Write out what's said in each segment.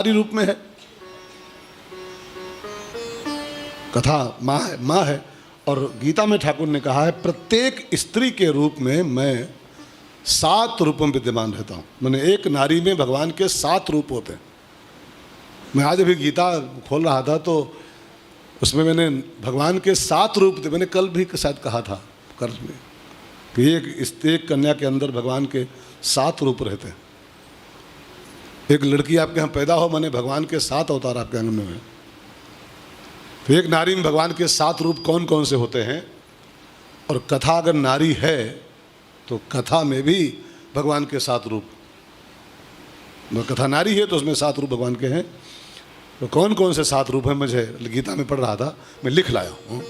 नारी रूप में है। कथा माँ है। और गीता में ठाकुर ने कहा है प्रत्येक स्त्री के रूप में मैं 7 रूपों में विद्यमान रहता हूँ। मैंने एक नारी में भगवान के 7 रूप होते हैं। मैं आज अभी गीता खोल रहा था तो उसमें मैंने भगवान के 7 रूप थे। मैंने कल भी शायद कहा था कर्ज में कि एक कन्या के अंदर भगवान के 7 रूप रहते हैं। एक लड़की आपके यहाँ पैदा हो माने भगवान के 7 अवतार आपके अंग में हैं। तो एक नारी में भगवान के 7 रूप कौन कौन से होते हैं। और कथा अगर नारी है तो कथा में भी भगवान के 7 रूप, कथा नारी है तो उसमें 7 रूप भगवान के हैं। तो कौन कौन से 7 रूप हैं मुझे गीता में पढ़ रहा था, मैं लिख लाया हूँ,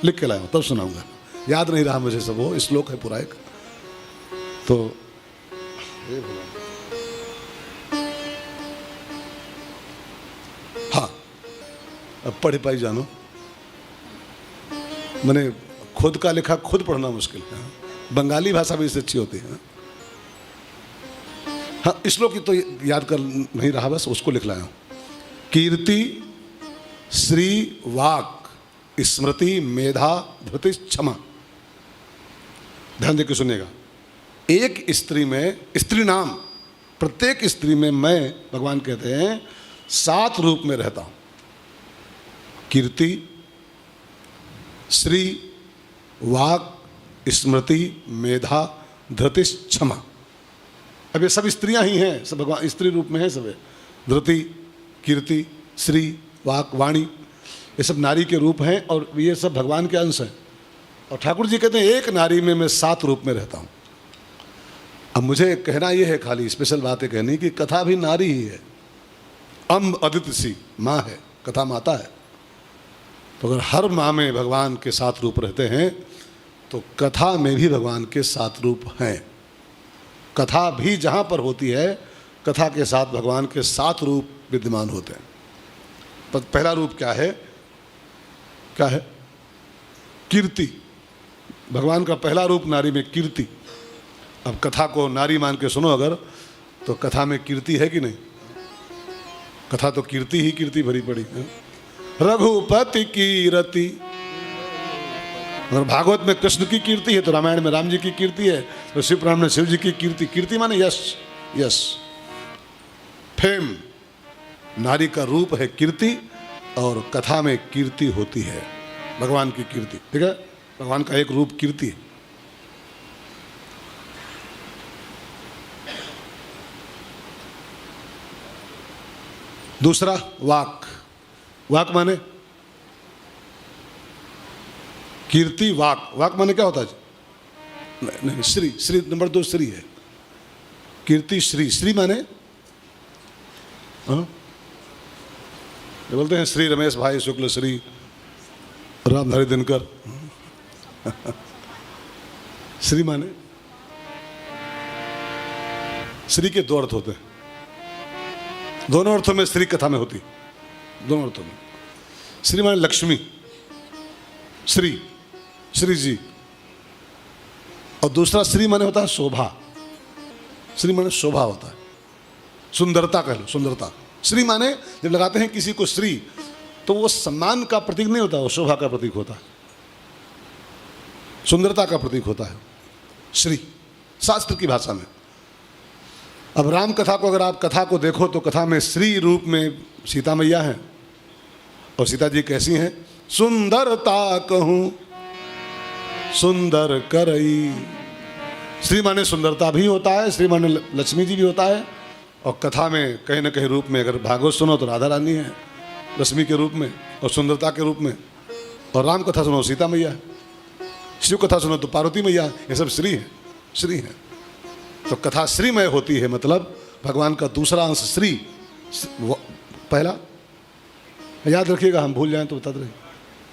लिख के लाया हूँ, तब सुनाऊंगा। याद नहीं रहा मुझे सब, वो श्लोक है पूरा एक। तो हाँ, अब पढ़ पाई जानो। मैंने खुद का लिखा खुद पढ़ना मुश्किल है। बंगाली भाषा भी इससे अच्छी होती है। हाँ, श्लोक की तो याद कर नहीं रहा, बस उसको लिख लाया हूँ। कीर्ति श्री वाक स्मृति मेधा धृति क्षमा। ध्यान देकर सुनिएगा। एक स्त्री में, स्त्री नाम प्रत्येक स्त्री में मैं, भगवान कहते हैं 7 रूप में रहता हूं। कीर्ति श्री वाक स्मृति मेधा धृति क्षमा। अब ये सब स्त्रियां ही हैं, सब भगवान स्त्री रूप में हैं सब। धृति कीर्ति श्री वाक वाणी ये सब नारी के रूप हैं और ये सब भगवान के अंश हैं। और ठाकुर जी कहते हैं एक नारी में मैं 7 रूप में रहता हूँ। अब मुझे कहना ये है, खाली स्पेशल बात है कहनी कि कथा भी नारी ही है। अम्ब अदिति सी माँ है, कथा माता है। तो अगर हर माँ में भगवान के 7 रूप रहते हैं तो कथा में भी भगवान के 7 रूप हैं। कथा भी जहाँ पर होती है कथा के साथ भगवान के 7 रूप विद्यमान होते हैं। पहला रूप क्या है? क्या है? कीर्ति। भगवान का पहला रूप नारी में कीर्ति। अब कथा को नारी मान के सुनो अगर, तो कथा में कीर्ति है कि नहीं? कथा तो कीर्ति ही कीर्ति भरी पड़ी है। रघुपति कीर्ति। अगर भागवत में कृष्ण की कीर्ति है तो रामायण में राम जी की कीर्ति है, तो शिव पुराण में शिव जी की कीर्ति। कीर्ति माने यश, यश, फेम। नारी का रूप है कीर्ति और कथा में कीर्ति होती है, भगवान की कीर्ति। ठीक है, भगवान का एक रूप कीर्ति है। दूसरा वाक। वाक माने कीर्ति वाक। वाक माने क्या होता है? नहीं, श्री। श्री नंबर 2 श्री है। कीर्ति श्री। श्री माने हाँ, ये बोलते हैं श्री रमेश भाई शुक्ल, श्री रामधारी दिनकर। श्री माने, श्री के 2 अर्थ होते हैं। दोनों अर्थों में श्री कथा में होती, दोनों अर्थों में। श्री माने लक्ष्मी, श्री, श्री जी। और दूसरा श्री माने होता है शोभा। श्री माने शोभा होता है, सुंदरता कह लो, सुंदरता। श्री माने जब लगाते हैं किसी को श्री तो वो सम्मान का प्रतीक नहीं होता, वो शोभा का प्रतीक होता है, सुंदरता का प्रतीक होता है श्री, शास्त्र की भाषा में। अब राम कथा को अगर आप कथा को देखो तो कथा में श्री रूप में सीता मैया हैं। और सीता जी कैसी हैं? सुंदरता कहूँ सुंदर करई। श्री माने सुंदरता भी होता है, श्री माने लक्ष्मी जी भी होता है। और कथा में कहीं ना कहीं रूप में अगर भागवत सुनो तो राधा रानी है लक्ष्मी के रूप में और सुंदरता के रूप में। और राम कथा सुनो सीता मैया है, शिव कथा सुनो तो पार्वती मैया है। ये सब श्री है, श्री है। तो कथा श्रीमय होती है, मतलब भगवान का दूसरा अंश श्री। पहला याद रखिएगा, हम भूल जाएं तो बता रहे।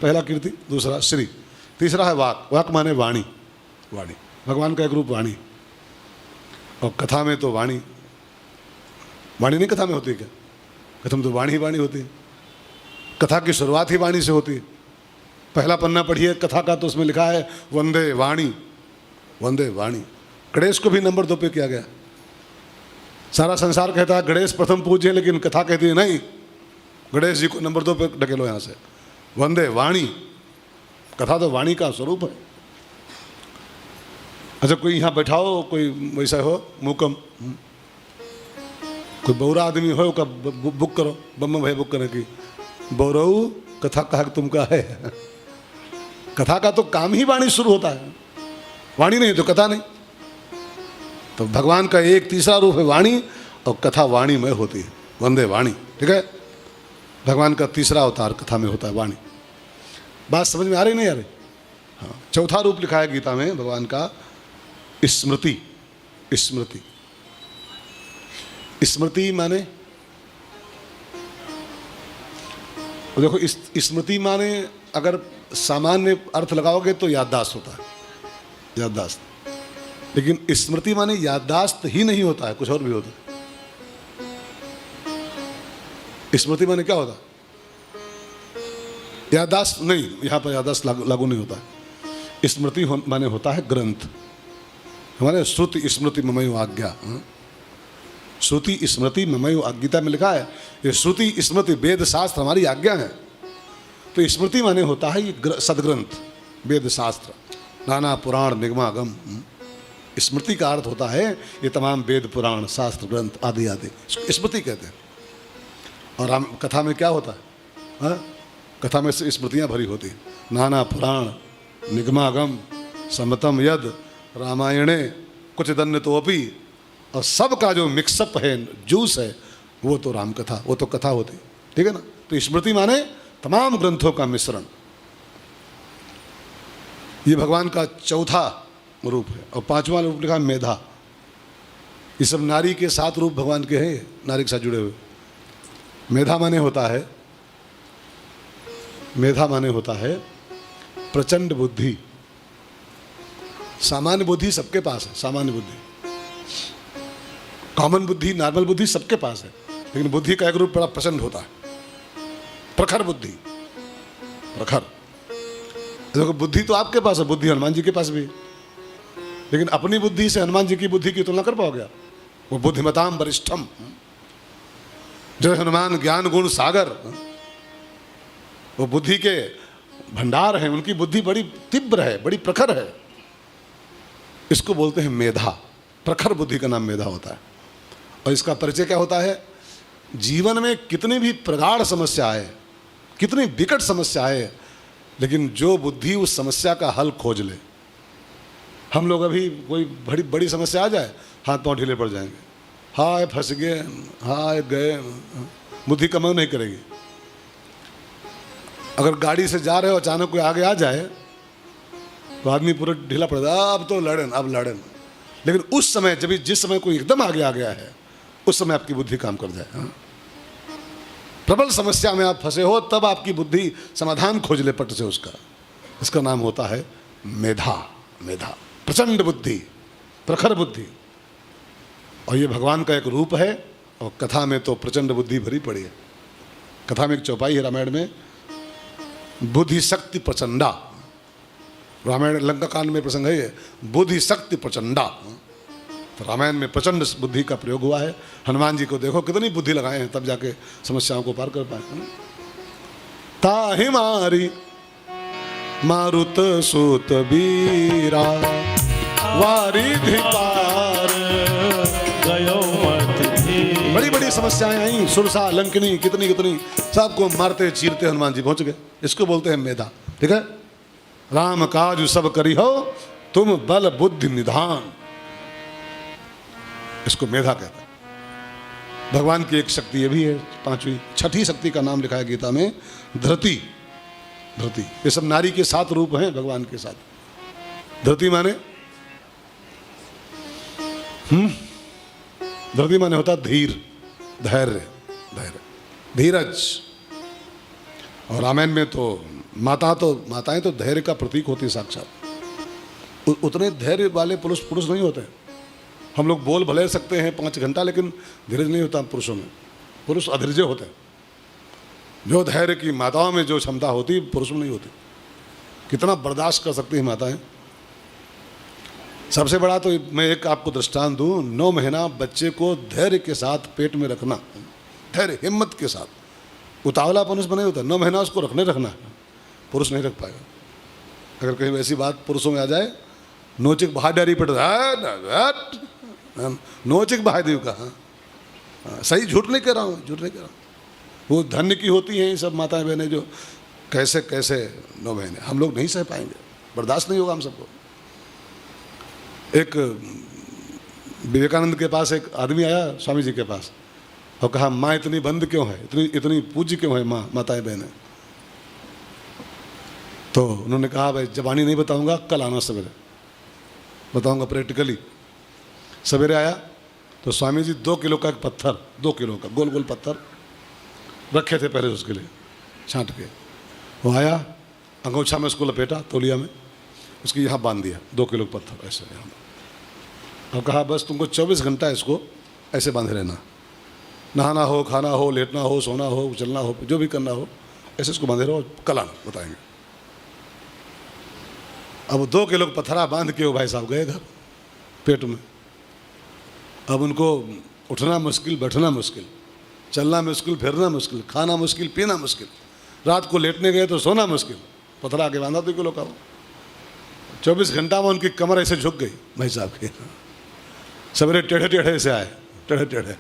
पहला कीर्ति, दूसरा श्री, तीसरा है वाक। वाक माने वाणी, वाणी। भगवान का एक रूप वाणी। और कथा में तो वाणी, वाणी नहीं कथा में होती है क्या? कथा में तो वाणी ही वाणी होती है। कथा की शुरुआत ही वाणी से होती है। पहला पन्ना पढ़िए कथा का तो उसमें लिखा है वंदे वाणी, वंदे वाणी। गणेश को भी नंबर 2 पे किया गया। सारा संसार कहता है गणेश प्रथम पूज्य, लेकिन कथा कहती है नहीं, गणेश जी को नंबर 2 पे ढकेलो यहाँ से। वंदे वाणी, कथा तो वाणी का स्वरूप है। अच्छा कोई यहाँ बैठा हो, कोई वैसा हो मूकम, कोई बौरा आदमी हो का बुक करो, बम भाई बुक करे कि बौरऊ कथा कहा तुमका है। कथा का तो काम ही वाणी शुरू होता है, वाणी नहीं तो कथा नहीं। तो भगवान का एक तीसरा रूप है वाणी, और कथा वाणी में होती है, वंदे वाणी। ठीक है, भगवान का तीसरा अवतार कथा में होता है वाणी। बात समझ में आ रही नहीं आ रही? हाँ, चौथा रूप लिखा है गीता में भगवान का स्मृति। स्मृति, स्मृति माने देखो, स्मृति माने अगर सामान्य अर्थ लगाओगे तो याददाश्त होता है, याददाश्त। लेकिन स्मृति माने याददाश्त ही नहीं होता है, कुछ और भी होता है। स्मृति माने क्या होता है? याददाश्त नहीं, यहां पर याददाश्त लागू नहीं होता है। स्मृति माने होता है ग्रंथ, हमारे श्रुति स्मृति ममयो आज्ञा। श्रुति स्मृति ममयो, गीता में लिखा है ये श्रुति स्मृति वेद शास्त्र हमारी आज्ञा है। तो स्मृति माने होता है ये सदग्रंथ, वेद शास्त्र, नाना पुराण निगमागम। स्मृति का अर्थ होता है ये तमाम वेद पुराण शास्त्र ग्रंथ आदि आदि, स्मृति कहते हैं। और हम कथा में क्या होता है? हाँ? कथा में से स्मृतियाँ भरी होती हैं, नाना पुराण निगमागम समतम यद रामायणे कुछ दन्य तोपी, और सब का जो मिक्सअप है, जूस है, वो तो राम कथा, वो तो कथा होती। ठीक है ना? तो स्मृति माने तमाम ग्रंथों का मिश्रण। ये भगवान का चौथा रूप है। और पांचवा रूप लिखा मेधा। ये सब नारी के 7 रूप भगवान के हैं, नारी के साथ जुड़े हुए। मेधा माने होता है, मेधा माने होता है प्रचंड बुद्धि। सामान्य बुद्धि सबके पास है, सामान्य बुद्धि, कॉमन बुद्धि, नॉर्मल बुद्धि सबके पास है। लेकिन बुद्धि का एक रूप बड़ा प्रचंड होता है, प्रखर बुद्धि, प्रखर। देखो बुद्धि तो आपके पास है, बुद्धि हनुमान जी के पास भी है, लेकिन अपनी बुद्धि से हनुमान जी की बुद्धि की तुलना कर पाओगे? वो बुद्धिमताम वरिष्ठम, जो हनुमान ज्ञान गुण सागर, वो बुद्धि के भंडार हैं, उनकी बुद्धि बड़ी तीव्र है, बड़ी प्रखर है। इसको बोलते हैं मेधा। प्रखर बुद्धि का नाम मेधा होता है। और इसका परिचय क्या होता है? जीवन में कितनी भी प्रगाढ़ समस्या आए, कितनी विकट समस्या आए, लेकिन जो बुद्धि उस समस्या का हल खोज ले। हम लोग अभी कोई बड़ी बड़ी समस्या आ जाए, हाथ पांव ढीले पड़ जाएंगे, हाय फंस गए, हाय गए, बुद्धि कम नहीं करेगी। अगर गाड़ी से जा रहे हो, अचानक कोई आगे आ जाए तो आदमी पूरा ढीला पड़ जाए, अब तो लड़न, अब लड़न। लेकिन उस समय जब जिस समय कोई एकदम आगे आ गया है, उस समय आपकी बुद्धि काम कर जाए। प्रबल समस्या में आप फंसे हो, तब आपकी बुद्धि समाधान खोज ले पट से उसका। इसका नाम होता है मेधा। मेधा, प्रचंड बुद्धि, प्रखर बुद्धि। और ये भगवान का एक रूप है। और कथा में तो प्रचंड बुद्धि भरी पड़ी है। कथा में एक चौपाई है रामायण में, बुद्धि शक्ति प्रचंडा। रामायण लंका कांड में प्रसंग है, बुद्धि शक्ति प्रचंडा। तो रामायण में प्रचंड बुद्धि का प्रयोग हुआ है। हनुमान जी को देखो कितनी बुद्धि लगाए हैं, तब जाके समस्याओं को पार कर पाए। ताहि मारी मारुत सूत बीरा, वारिधि पार गयो मत। बड़ी बड़ी समस्याएं आई, सुरसा लंकिनी कितनी कितनी, सबको मारते चीरते हनुमान जी पहुंच गए। इसको बोलते हैं मेधा। ठीक है? राम काज सब करी हो, तुम बल बुद्धि निधान। इसको मेधा कहते हैं। भगवान की एक शक्ति ये भी है, पांचवी। छठी शक्ति का नाम लिखा है गीता में, धृति। धृति, ये सब नारी के 7 रूप हैं भगवान के साथ। धृति माने धृति माने होता धीर, धैर्य, धैर्य, धीरज। और रामायण में तो माताएं तो धैर्य का प्रतीक होती है साक्षात। उतने धैर्य वाले पुरुष नहीं होते। हम लोग बोल भले सकते हैं 5 घंटा, लेकिन धीरज नहीं होता पुरुषों में। पुरुष अधीर्य होते हैं। जो धैर्य की माताओं में जो क्षमता होती, पुरुषों में नहीं होती। कितना बर्दाश्त कर सकती है माताएं। सबसे बड़ा तो मैं एक आपको दृष्टांत दूं, 9 महीना बच्चे को धैर्य के साथ पेट में रखना, धैर्य हिम्मत के साथ। उतावला पुरुष बने होता है, 9 महीना उसको रखना है, पुरुष नहीं रख पाएगा। अगर कहीं वैसी बात पुरुषों में आ जाए, नोचिक बहादुरी पड़ नोचिक बहादुरी का, हाँ सही, झूठ नहीं कह रहा हूँ, झूठ नहीं कह रहा हूँ। वो धन्य की होती हैं ये सब माताएं बहनें जो कैसे कैसे 9 महीने, हम लोग नहीं सह पाएंगे, बर्दाश्त नहीं होगा हम सबको। एक विवेकानंद के पास एक आदमी आया स्वामी जी के पास और कहा, माँ इतनी बंद क्यों है, इतनी पूज्य क्यों है माँ, माताएं बहनें? तो उन्होंने कहा, भाई जबानी नहीं बताऊंगा, कल आना सवेरे बताऊंगा प्रैक्टिकली। सवेरे आया तो स्वामी जी 2 किलो का एक पत्थर, 2 किलो का गोल गोल पत्थर रखे थे पहले उसके लिए छांट के। वो आया, अंगोछा में उसको लपेटा, तौलिया में उसकी यहाँ बांध दिया, 2 किलो का पत्थर ऐसे यहाँ। और कहा, बस तुमको 24 घंटा इसको ऐसे बांधे रहना, नहाना हो, खाना हो, लेटना हो, सोना हो, चलना हो, जो भी करना हो, ऐसे इसको बांधे रहो, कल आना बताएंगे। अब 2 किलो का पत्थरा बांध के वो भाई साहब गए घर पेट में। अब उनको उठना मुश्किल, बैठना मुश्किल, चलना मुश्किल, फिरना मुश्किल, खाना मुश्किल, पीना मुश्किल, रात को लेटने गए तो सोना मुश्किल, पत्थरा आके बांधा 2 किलो का। 24 घंटा में उनकी कमर ऐसे झुक गई भाई साहब की। सवेरे टेढ़े टेढ़े से आए, टेढ़े टेढ़े।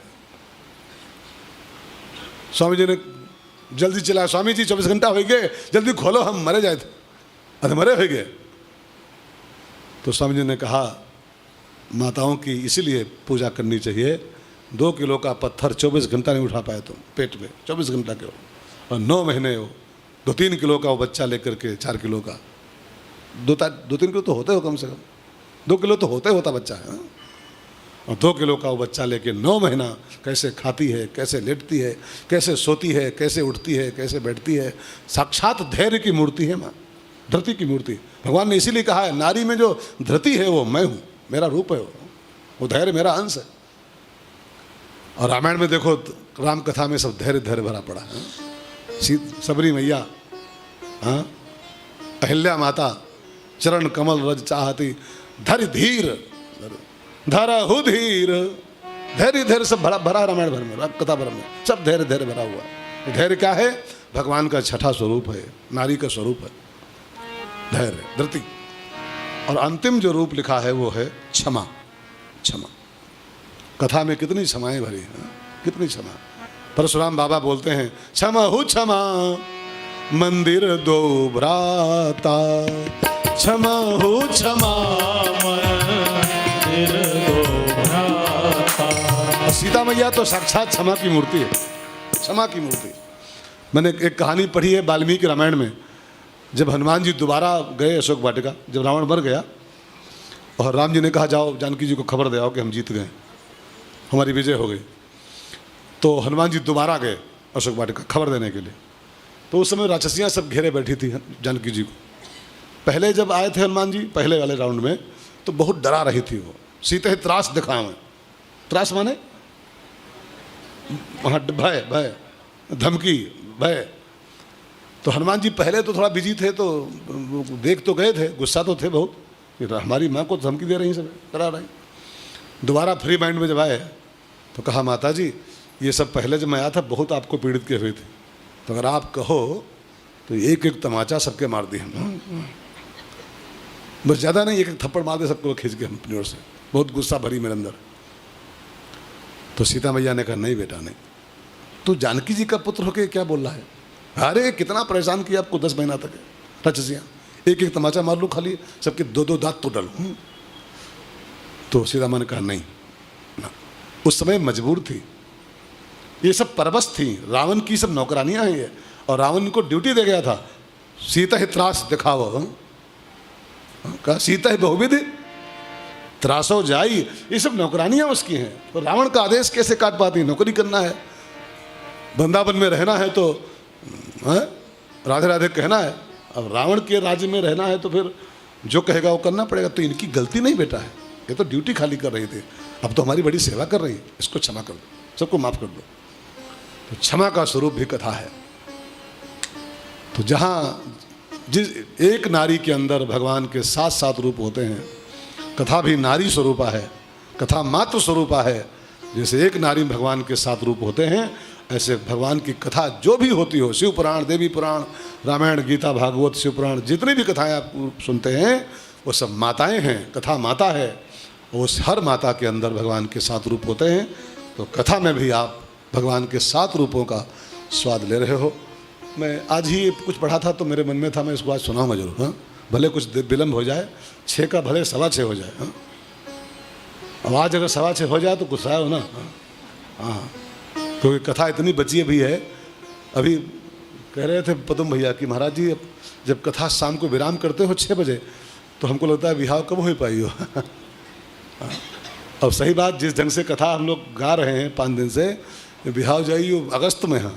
स्वामी जी ने जल्दी चिल्लाया, स्वामी जी 24 घंटा हो गए, जल्दी खोलो, हम मरे जाए थे, अरे मरे हो गए। तो स्वामी जी ने कहा, माताओं की इसीलिए पूजा करनी चाहिए, 2 किलो का पत्थर 24 घंटा नहीं उठा पाए तुम पेट में, 24 घंटा के हो, और 9 महीने हो, 2-3 किलो का वो बच्चा लेकर के, 4 किलो का, 2-3 किलो तो होते हो कम से कम, 2 किलो तो होता बच्चा है। और 2 किलो का वो बच्चा लेके 9 महीना कैसे खाती है, कैसे लेटती है, कैसे सोती है, कैसे उठती है, कैसे बैठती है, साक्षात धैर्य की मूर्ति है माँ, धरती की मूर्ति। भगवान ने इसीलिए कहा है, नारी में जो धरती है वो मैं हूँ, मेरा रूप है वो धैर्य मेरा अंश है। और रामायण में देखो, राम कथा में सब धैर्य धैर्य भरा पड़ा है। सबरी मैया, हाँ, अहिल्या माता, चरण कमल रज चाहती, धर धीर धरहु धीर, धैर्य धैर्य सब भरा भरा रामायण भर में, कथा भर में सब धैर्य धैर्य भरा हुआ। धैर्य क्या है? भगवान का छठा स्वरूप है, नारी का स्वरूप है धैर्य, धरती। और अंतिम जो रूप लिखा है वो है क्षमा। क्षमा, कथा में कितनी क्षमाएं भरी हैं, कितनी क्षमा। परशुराम बाबा बोलते हैं, क्षमा हु क्षमा मंदिर दो भ्राता, क्षमा हु क्षमा मंदिर दो भ्राता। सीता मैया तो साक्षात क्षमा की मूर्ति है, क्षमा की मूर्ति। मैंने एक कहानी पढ़ी है वाल्मीकि रामायण में, जब हनुमान जी दोबारा गए अशोक वाटिका, जब रावण मर गया और राम जी ने कहा, जाओ जानकी जी को खबर दे आओ कि हम जीत गए, हमारी विजय हो गई। तो हनुमान जी दोबारा गए अशोक वाटिका खबर देने के लिए। तो उस समय राक्षसियाँ सब घेरे बैठी थी जानकी जी को। पहले जब आए थे हनुमान जी पहले वाले राउंड में, तो बहुत डरा रही थी वो, सीते त्रास दिखाएं, त्रास माने वहाँ भय, भय, धमकी, भय। तो हनुमान जी पहले तो थोड़ा बिजी थे, तो देख तो गए थे, गुस्सा तो थे बहुत, हमारी माँ को धमकी दे रही, सब करा रही। दोबारा फ्री माइंड में जब आए तो कहा, माता जी ये सब पहले जब मैं आया था बहुत आपको पीड़ित किए हुए थे, तो अगर आप कहो तो एक एक तमाचा सबके मार दिए हम, बस ज़्यादा नहीं, एक एक थप्पड़ मार दे सबको खींच के हम अपनी ओर से। बहुत गुस्सा भरी मेरे अंदर। तो सीता मैया ने कहा, नहीं बेटा नहीं, तू जानकी जी का पुत्र होके क्या बोल रहा है? अरे कितना परेशान किया आपको 10 महीना तक राक्षसियाँ, एक एक तमाचा मार लो खाली, सबके 2-2 दांत तो डालो। तो सीता माँ ने कहा, नहीं ना, उस समय मजबूर थी, ये सब परबस थी, रावण की सब नौकरानियाँ हैं ये, और रावण को ड्यूटी दे गया था, सीता ही त्रास दिखाओ, कहा सीता ही बहुविधि त्रासो जाई, ये सब नौकरानियाँ उसकी हैं। तो रावण का आदेश कैसे काट पाती? नौकरी करना है, वृंदावन में रहना है, तो राधे राधे कहना है। अब रावण के राज्य में रहना है तो फिर जो कहेगा वो करना पड़ेगा। तो इनकी गलती नहीं बेटा है, ये तो ड्यूटी खाली कर रही थी, अब तो हमारी बड़ी सेवा कर रही है, इसको क्षमा कर दो, सबको माफ़ कर दो। तो क्षमा का स्वरूप भी कथा है। तो जहाँ जिस एक नारी के अंदर भगवान के 7 रूप होते हैं, कथा भी नारी स्वरूपा है, कथा मात्र स्वरूपा है। जैसे एक नारी भगवान के 7 रूप होते हैं, ऐसे भगवान की कथा जो भी होती हो, शिव पुराण, देवी पुराण, रामायण, गीता, भागवत, शिव पुराण, जितनी भी कथाएं आप सुनते हैं वो सब माताएं हैं, कथा माता है। उस हर माता के अंदर भगवान के 7 रूप होते हैं। तो कथा में भी आप भगवान के 7 रूपों का स्वाद ले रहे हो। मैं आज ही कुछ पढ़ा था तो मेरे मन में था मैं इसको आज सुनाऊंगा जरूर। हाँ, भले कुछ विलम्ब हो जाए, 6 का भले 6:15 हो जाए। हाँ, अब आज अगर 6:15 हो जाए तो गुस्सा हो ना। हाँ, क्योंकि कथा इतनी बची भी है। अभी कह रहे थे पदम भैया कि महाराज जी जब कथा शाम को विराम करते हो 6 बजे तो हमको लगता है बिहाव कब हो पाई हो। अब सही बात, जिस ढंग से कथा हम लोग गा रहे हैं 5 दिन से, बिहाव जाइए अगस्त में। हाँ,